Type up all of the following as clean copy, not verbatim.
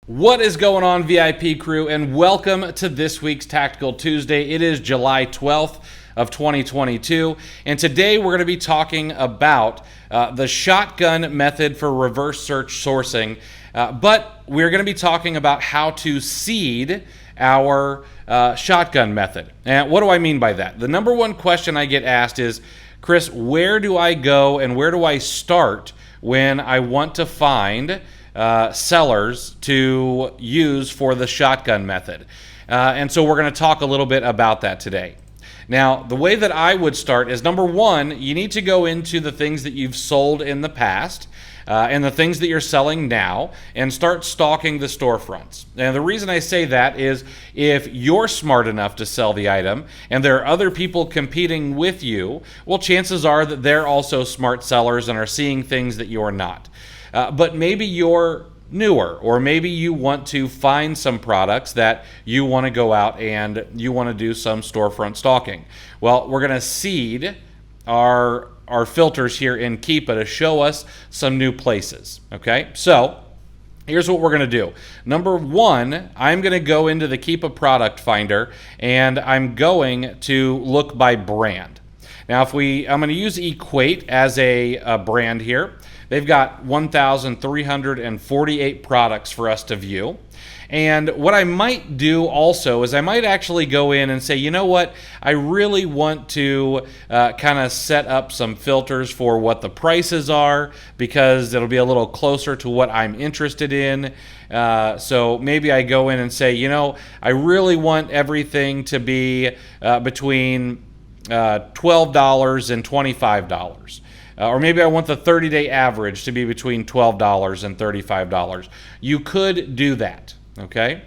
What is going on, VIP crew, and welcome to this week's Tactical Tuesday. It is July 12th of 2022, and today we're going to be talking about the shotgun method for reverse search sourcing, but we're going to be talking about how to seed our shotgun method. And what do I mean by that? The number one question I get asked is, Chris, where do I go and where do I start when I want to find sellers to use for the shotgun method? And so we're going to talk a little bit about that today. Now, the way that I would start is, number one, you need to go into the things that you've sold in the past and the things that you're selling now and start stalking the storefronts. And the reason I say that is if you're smart enough to sell the item and there are other people competing with you, well, chances are that they're also smart sellers and are seeing things that you're not. But maybe you're newer, or maybe you want to find some products that you want to go out and you want to do some storefront stalking. Well, we're going to seed our filters here in Keepa to show us some new places. Okay, so here's what we're going to do. Number one, I'm going to go into the Keepa product finder and I'm going to look by brand. Now, I'm going to use Equate as a brand here. They've got 1,348 products for us to view. And what I might do also is I might actually go in and say, you know what, I really want to kind of set up some filters for what the prices are, because it'll be a little closer to what I'm interested in. So maybe I go in and say, you know, I really want everything to be between $12 and $25. Or maybe I want the 30-day average to be between $12 and $35. You could do that, okay?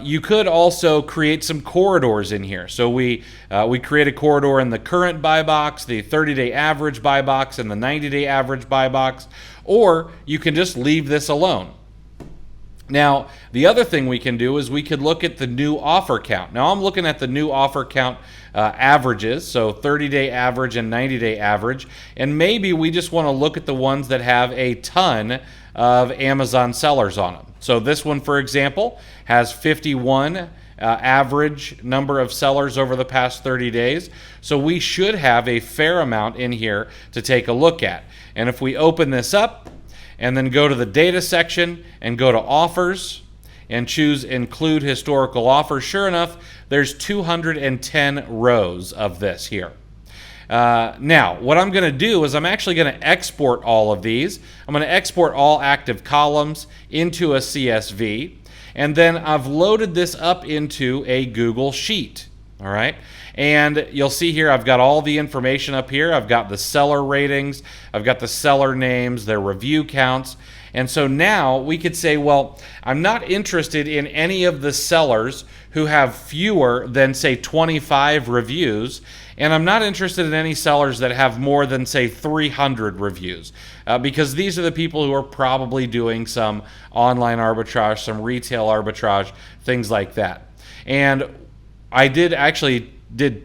You could also create some corridors in here. So we create a corridor in the current buy box, the 30-day average buy box, and the 90-day average buy box. Or you can just leave this alone. Now, the other thing we can do is we could look at the new offer count. Now, I'm looking at the new offer count averages, so 30-day average and 90-day average, and maybe we just want to look at the ones that have a ton of Amazon sellers on them. So this one, for example, has 51 average number of sellers over the past 30 days. So we should have a fair amount in here to take a look at. And if we open this up and then go to the data section and go to offers and choose include historical offers, sure enough, there's 210 rows of this here. Now, what I'm going to do is I'm actually going to export all of these. I'm going to export all active columns into a CSV, and then I've loaded this up into a Google Sheet. All right, and you'll see here I've got all the information up here. I've got the seller ratings, I've got the seller names, their review counts. And so now we could say, well, I'm not interested in any of the sellers who have fewer than, say, 25 reviews, and I'm not interested in any sellers that have more than, say, 300 reviews, because these are the people who are probably doing some online arbitrage, some retail arbitrage, things like that. And I did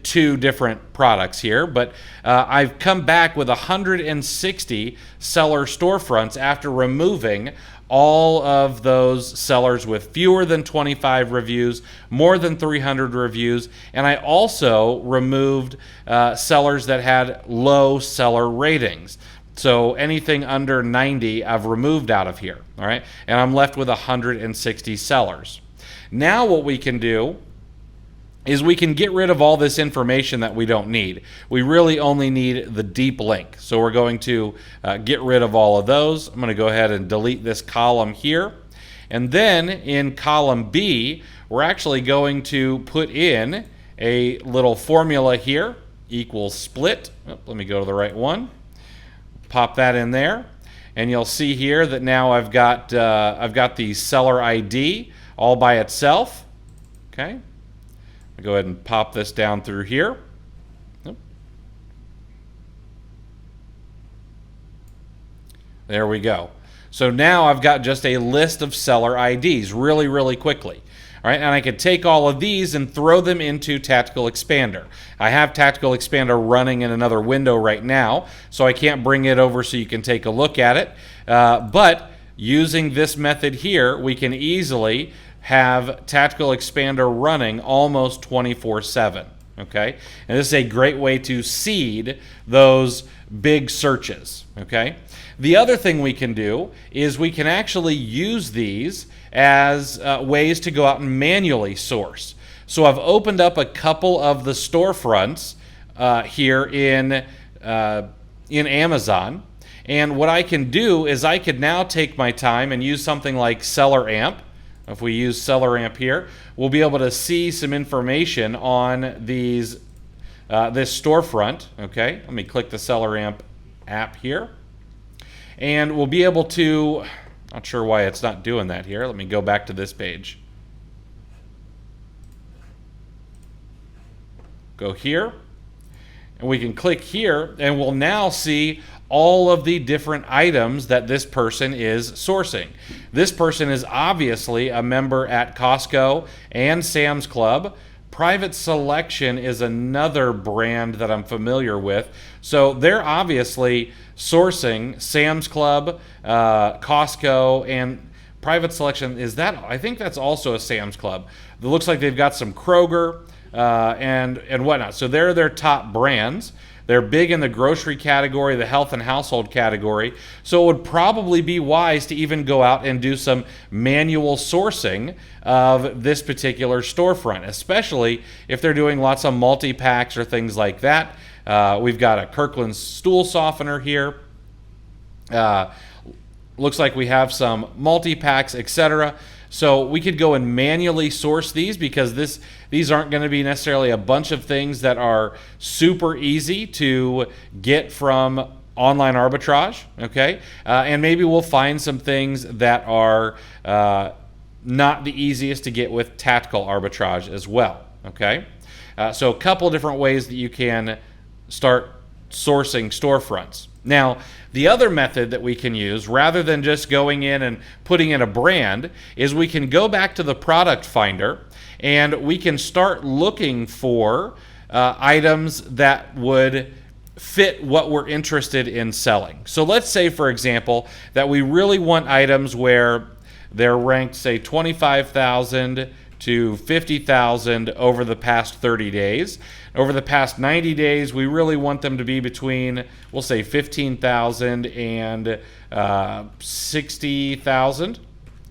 two different products here, but I've come back with 160 seller storefronts after removing all of those sellers with fewer than 25 reviews, more than 300 reviews, and I also removed sellers that had low seller ratings. So anything under 90 I've removed out of here, all right? And I'm left with 160 sellers. Now what we can do is we can get rid of all this information that we don't need. We really only need the deep link. So we're going to get rid of all of those. I'm going to go ahead and delete this column here. And then in column B, we're actually going to put in a little formula here, equals split. Oh, let me go to the right one. Pop that in there. And you'll see here that now I've got the seller ID all by itself. Okay. Go ahead and pop this down through here. There we go. So now I've got just a list of seller IDs really, really quickly. All right, and I could take all of these and throw them into Tactical Expander. I have Tactical Expander running in another window right now, so I can't bring it over so you can take a look at it. But using this method here, we can easily have Tactical Expander running almost 24/7. Okay, and this is a great way to seed those big searches. Okay, the other thing we can do is we can actually use these as ways to go out and manually source. So I've opened up a couple of the storefronts here in Amazon, and what I can do is I could now take my time and use something like Seller Amp. If we use Seller Amp here, we'll be able to see some information on these this storefront. Okay, let me click the Seller Amp app here, and we'll be able to, not sure why it's not doing that here. Let me go back to this page. Go here, and we can click here, and we'll now see all of the different items that this person is sourcing. This person is obviously a member at Costco and Sam's Club. Private Selection is another brand that I'm familiar with. So they're obviously sourcing Sam's Club, Costco, and Private Selection. Is that? I think that's also a Sam's Club. It looks like they've got some Kroger and whatnot. So they're their top brands. They're big in the grocery category, the health and household category. So it would probably be wise to even go out and do some manual sourcing of this particular storefront, especially if they're doing lots of multi-packs or things like that. We've got a Kirkland stool softener here. Looks like we have some multi-packs, etc. So we could go and manually source these, because these aren't going to be necessarily a bunch of things that are super easy to get from online arbitrage. Okay, and maybe we'll find some things that are not the easiest to get with tactical arbitrage as well. Okay, so a couple different ways that you can start sourcing storefronts. Now, the other method that we can use, rather than just going in and putting in a brand, is we can go back to the product finder and we can start looking for items that would fit what we're interested in selling. So let's say, for example, that we really want items where they're ranked, say, 25,000 to 50,000 over the past 30 days. Over the past 90 days, we really want them to be between, we'll say, 15,000 and 60,000.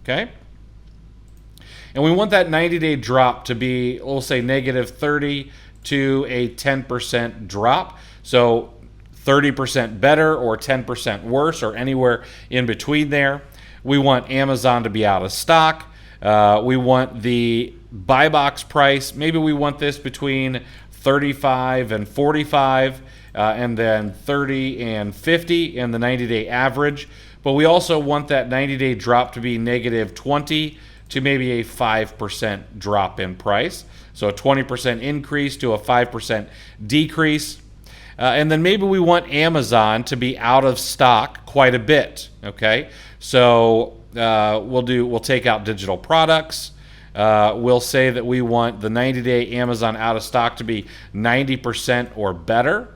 Okay? And we want that 90-day drop to be, we'll say, negative 30 to a 10% drop. So 30% better or 10% worse, or anywhere in between there. We want Amazon to be out of stock. We want the buy box price. Maybe we want this between 35 and 45, and then 30 and 50 in the 90-day average. But we also want that 90-day drop to be negative 20 to maybe a 5% drop in price. So a 20% increase to a 5% decrease. And then maybe we want Amazon to be out of stock quite a bit. Okay, so we'll take out digital products. We'll say that we want the 90-day Amazon out of stock to be 90% or better.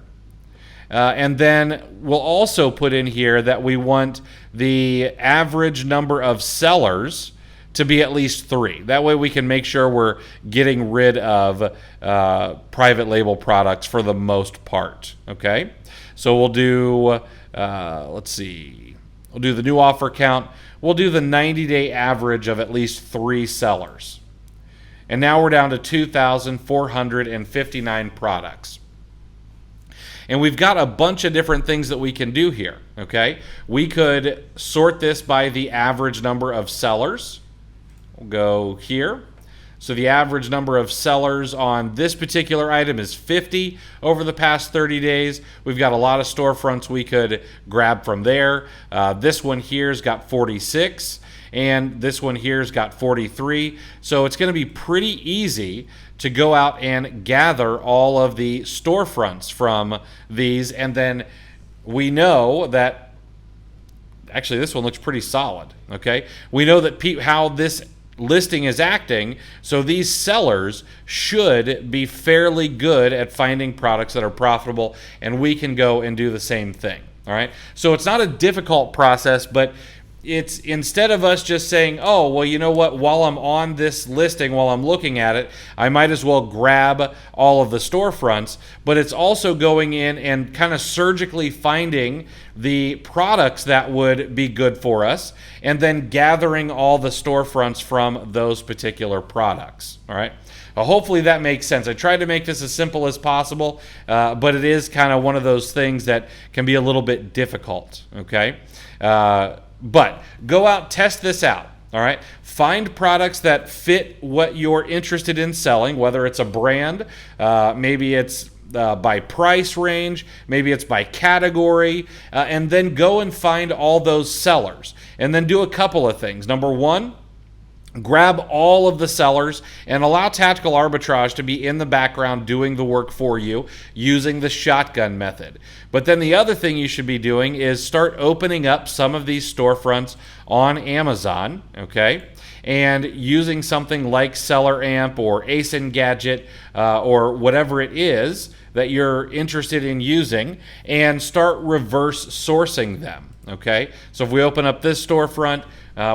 And then we'll also put in here that we want the average number of sellers to be at least 3. That way we can make sure we're getting rid of private label products for the most part. Okay, so we'll do, let's see, we'll do the new offer count. We'll do the 90-day average of at least 3 sellers. And now we're down to 2,459 products. And we've got a bunch of different things that we can do here. Okay, we could sort this by the average number of sellers. We'll go here. So the average number of sellers on this particular item is 50 over the past 30 days. We've got a lot of storefronts we could grab from there. This one here's got 46, and this one here's got 43. So it's going to be pretty easy to go out and gather all of the storefronts from these, and then we know that actually this one looks pretty solid. Okay, we know that how this listing is acting, so these sellers should be fairly good at finding products that are profitable, and we can go and do the same thing. All right, so it's not a difficult process, but it's instead of us just saying, oh, well, you know what, while I'm on this listing, while I'm looking at it, I might as well grab all of the storefronts, but it's also going in and kind of surgically finding the products that would be good for us and then gathering all the storefronts from those particular products. All right. Hopefully that makes sense. I tried to make this as simple as possible, but it is kind of one of those things that can be a little bit difficult. Okay. But go out, test this out, all right? Find products that fit what you're interested in selling, whether it's a brand, maybe it's by price range, maybe it's by category, and then go and find all those sellers. And then do a couple of things. Number one, grab all of the sellers and allow Tactical Arbitrage to be in the background doing the work for you using the shotgun method. But then the other thing you should be doing is start opening up some of these storefronts on Amazon, okay? And using something like Seller Amp or ASIN Gadget or whatever it is that you're interested in using, and start reverse sourcing them, okay? So if we open up this storefront,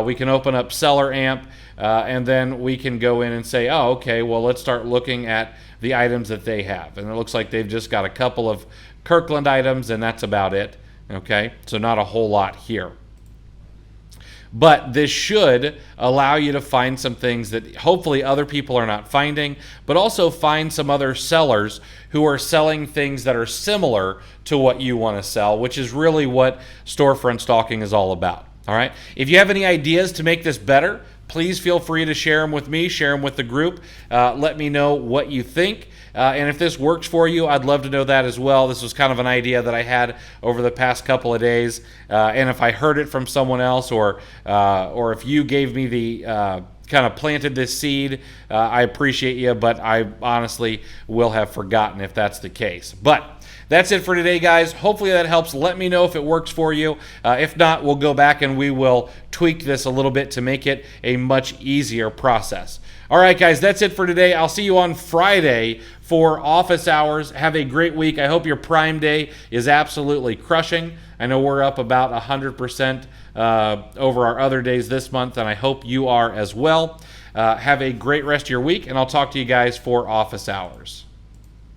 we can open up Seller Amp, and then we can go in and say, oh, okay, well, let's start looking at the items that they have. And it looks like they've just got a couple of Kirkland items, and that's about it, okay? So not a whole lot here. But this should allow you to find some things that hopefully other people are not finding, but also find some other sellers who are selling things that are similar to what you want to sell, which is really what storefront stalking is all about. All right. If you have any ideas to make this better, please feel free to share them with me, share them with the group. Let me know what you think. And if this works for you, I'd love to know that as well. This was kind of an idea that I had over the past couple of days. And if I heard it from someone else or if you gave me the kind of planted this seed, I appreciate you, but I honestly will have forgotten if that's the case. But that's it for today, guys. Hopefully that helps. Let me know if it works for you. If not, we'll go back and we will tweak this a little bit to make it a much easier process. All right, guys, that's it for today. I'll see you on Friday for office hours. Have a great week. I hope your Prime Day is absolutely crushing. I know we're up about 100% over our other days this month, and I hope you are as well. Have a great rest of your week, and I'll talk to you guys for office hours.